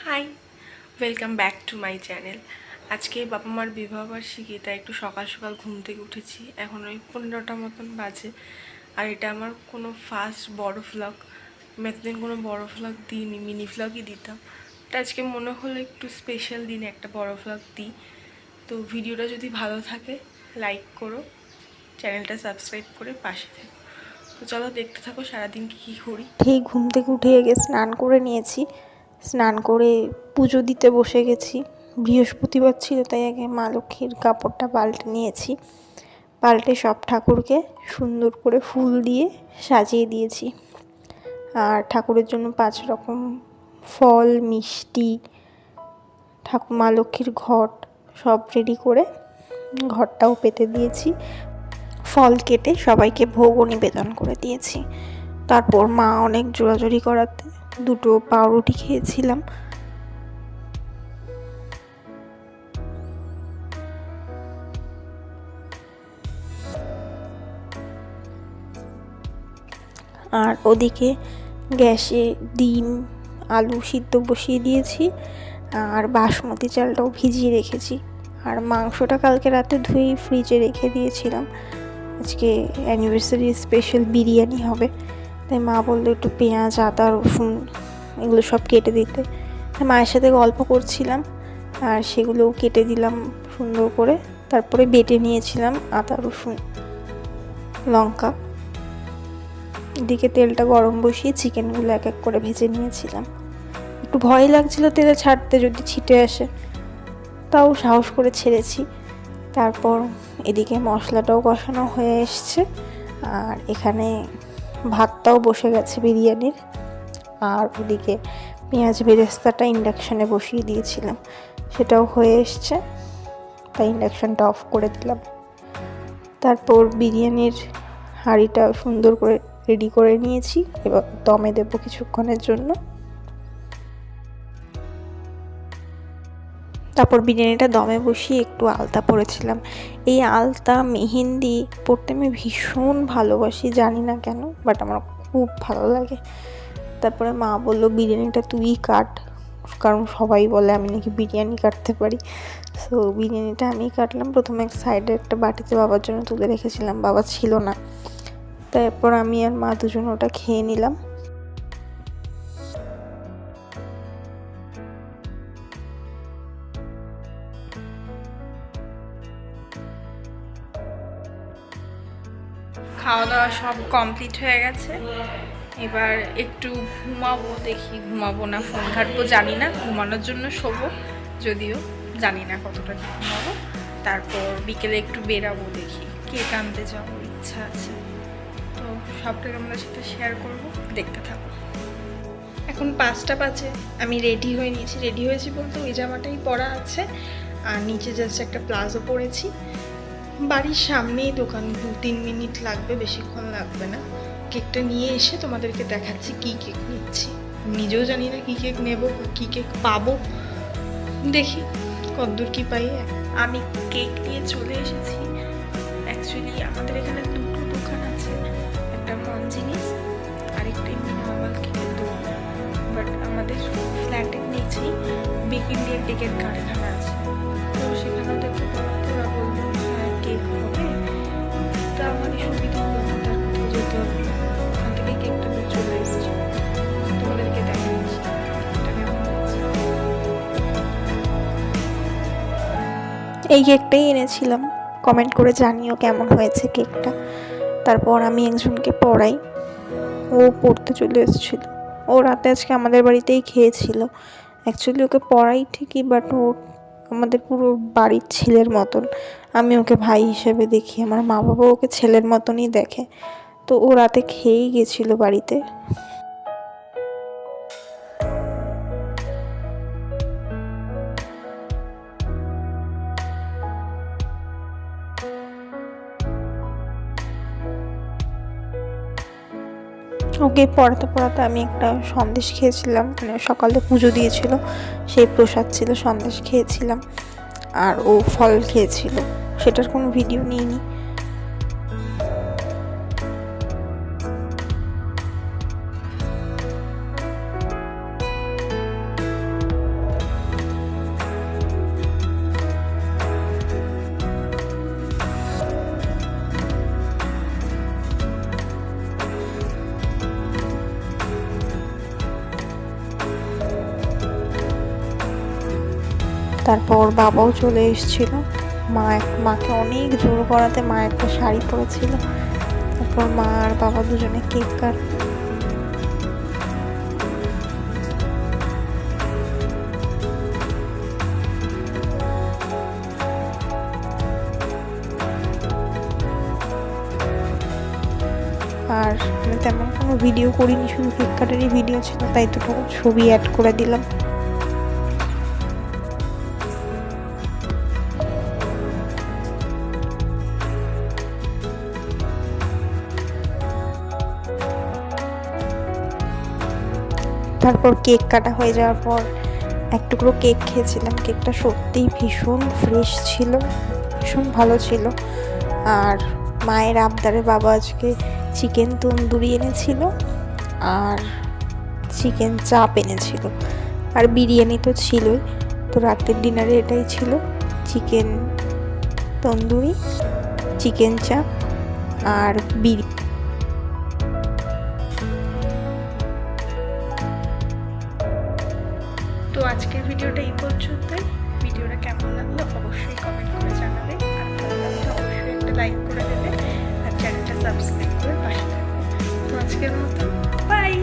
High, welcome back to my channel. আজকে বাবা মার বিবাহবার্ষিকী, তাই একটু সকাল সকাল ঘুম থেকে উঠেছি। এখন ওই 15টা মতন বাজে। আর এটা আমার কোনো ফার্স্ট বড় ভ্লগ। আমি এতদিন কোনো বড় ভ্লগ দিইনি, মিনি ভ্লগই দিতাম। তো আজকে মনে হলো একটু স্পেশাল দিনে একটা বড় ভ্লগ দিই। তো ভিডিওটা যদি ভালো থাকে লাইক করো, চ্যানেলটা সাবস্ক্রাইব করে পাশে থেকো। তো চলো দেখতে থাকো সারাদিন কী করি। ঠিক ঘুম থেকে উঠে আগে স্নান করে নিয়েছি। স্নান করে পুজো দিতে বসে গেছি। বৃহস্পতিবার ছিল, তাই আগে মা লক্ষ্মীর কাপড়টা পাল্টে নিয়েছি। পাল্টে সব ঠাকুরকে সুন্দর করে ফুল দিয়ে সাজিয়ে দিয়েছি। আর ঠাকুরের জন্য 5 রকম ফল, মিষ্টি, ঠাকুর মা লক্ষ্মীর ঘট সব রেডি করে ঘরটাও পেতে দিয়েছি। ফল কেটে সবাইকে ভোগও নিবেদন করে দিয়েছি। তারপর মা অনেক জোরাজুরি করাতে 2টো পাউরুটি খেয়েছিলাম। আর ওদিকে গ্যাসে ডিম আলু সিদ্ধ বসিয়ে দিয়েছি। আর বাসমতি চালটাও ভিজিয়ে রেখেছি। আর মাংসটা কালকে রাতে ধুয়ে ফ্রিজে রেখে দিয়েছিলাম। আজকে অ্যানিভার্সারি স্পেশাল বিরিয়ানি হবে, তাই মা বললো একটু পেঁয়াজ, আদা, রসুন এগুলো সব কেটে দিতে। মায়ের সাথে গল্প করছিলাম আর সেগুলোও কেটে দিলাম সুন্দর করে। তারপরে বেটে নিয়েছিলাম আদা, রসুন, লঙ্কা। এদিকে তেলটা গরম বসিয়ে চিকেনগুলো এক এক করে ভেজে নিয়েছিলাম। একটু ভয় লাগছিল তেলে ছাড়তে, যদি ছিটে আসে, তাও সাহস করে ছেড়েছি। তারপর এদিকে মশলাটাও কষানো হয়ে এসছে। আর এখানে ভাতটাও বসে গেছে বিরিয়ানির। আর ওদিকে পেঁয়াজ বেরেস্তাটা ইন্ডাকশানে বসিয়ে দিয়েছিলাম, সেটাও হয়ে এসছে, তাই ইন্ডাকশানটা অফ করে দিলাম। তারপর বিরিয়ানির হাঁড়িটা সুন্দর করে রেডি করে নিয়েছি। এবার দমে দেবো কিছুক্ষণের জন্য। তারপর বিরিয়ানিটা দমে বসিয়ে একটু আলতা পরেছিলাম। এই আলতা মেহেন্দি পরতে আমি ভীষণ ভালোবাসি, জানি না কেন, বাট আমার খুব ভালো লাগে। তারপরে মা বললো বিরিয়ানিটা তুই কাট, কারণ সবাই বলে আমি নাকি বিরিয়ানি কাটতে পারি। সো বিরিয়ানিটা আমি কাটলাম। প্রথমে এক সাইডে একটা বাটিতে বাবার জন্য তুলে রেখেছিলাম, বাবা ছিল না। তারপর আমি আর মা দুজন ওটা খেয়ে নিলাম। খাওয়া দাওয়া সব কমপ্লিট হয়ে গেছে। এবার একটু ঘুমাবো, দেখি ঘুমাবো না ফোন ঘাটবো জানি না, ঘুমানোর জন্য শোবো, যদিও জানি না কতটা ঘুমাবো। তারপর বিকেলে একটু বেরাবো, দেখি কেক আনতে যাওয়ার ইচ্ছা আছে। তো সবটাই আমরা সাথে শেয়ার করবো, দেখতে থাকো। এখন 5টা বাজে, আমি রেডি হয়ে নিয়েছি। রেডি হয়েছি বলতে ওই জামাটাই পরা আছে, আর নিচে জাস্ট একটা প্লাজো পরেছি। বাড়ির সামনেই দোকান, 2-3 মিনিট লাগবে, বেশিক্ষণ লাগবে না। কেকটা নিয়ে এসে তোমাদেরকে দেখাচ্ছি কি কেক নিচ্ছি। নিজেও জানি না কি কেক নেব, কি কেক পাবো, দেখি কতদূর কি পাই। আমি কেক নিয়ে চলে এসেছি। অ্যাকচুয়ালি আমাদের এখানে 2টো দোকান আছে, একটা মনজিনিস আর একটা এমনি নর্মাল কেকের দোকান। বাট আমাদের ফ্ল্যাটের নিচেই বিগ ইন্ডিয়ান কেকের কারখানা আছে। তো সেখানে ওদেরকে বলাতে ওরা বললো কেক হবে, তা আমারই সুবিধা হলো, আমাদের আর কোথাও যেতে হবে না, ওখান থেকে কেকটা নিয়ে চলে এসেছি। তোমাদেরকে দেখাচ্ছি কেকটা কেমন হয়েছে। এই কেকটাই এনেছিলাম, কমেন্ট করে জানিও কেমন হয়েছে কেকটা। তারপর আমি একজনকে পড়াই, ও পড়তে চলে এসেছিলো। ও রাতে আজকে আমাদের বাড়িতেই খেয়েছিল। অ্যাকচুয়ালি ওকে পড়াই ঠিকই, বাট ও আমাদের পুরো বাড়ির ছেলের মতন। আমি ওকে ভাই হিসেবে দেখি, আমার মা বাবা ওকে ছেলের মতনই দেখে। তো ও রাতে খেয়েই গেছিলো বাড়িতে। ওকে পড়াতে পড়াতে আমি একটা সন্দেশ খেয়েছিলাম, মানে সকালে পুজো দিয়েছিল, সেই প্রসাদ ছিল, সন্দেশ খেয়েছিলাম। আর ও ফল খেয়েছিল, সেটার কোনো ভিডিও নিইনি। তারপর বাবাও চলে এসেছিল। মাকে অনেক জোর করাতে মা একটা শাড়ি পরেছিল। তারপর মা আর বাবা দুজনে কেক কাট। আর আমি তেমন কোনো ভিডিও করিনি, শুধু কেক কাটারই ভিডিও ছিল, তাই দুটো ছবি অ্যাড করে দিলাম। তারপর কেক কাটা হয়ে যাওয়ার পর এক টুকরো কেক খেয়েছিলাম। কেকটা সত্যিই ভীষণ ফ্রেশ ছিল, ভীষণ ভালো ছিল। আর মায়ের আবদারে বাবা আজকে চিকেন তন্দুরি এনেছিল আর চিকেন চাপ এনেছিল, আর বিরিয়ানি তো ছিলই। তো রাতের ডিনারে এটাই ছিল, চিকেন তন্দুরি, চিকেন চাপ আর বিরিয়ানি। তো আজকের ভিডিওটা এই পর্যন্তই। ভিডিওটা কেমন লাগলো অবশ্যই কমেন্ট করে জানাবে, আর ভালো লাগলে অবশ্যই একটা লাইক করে দেবে, আর চ্যানেলটা সাবস্ক্রাইব করে পাশে থাকবে। তো আজকের মতো বাই।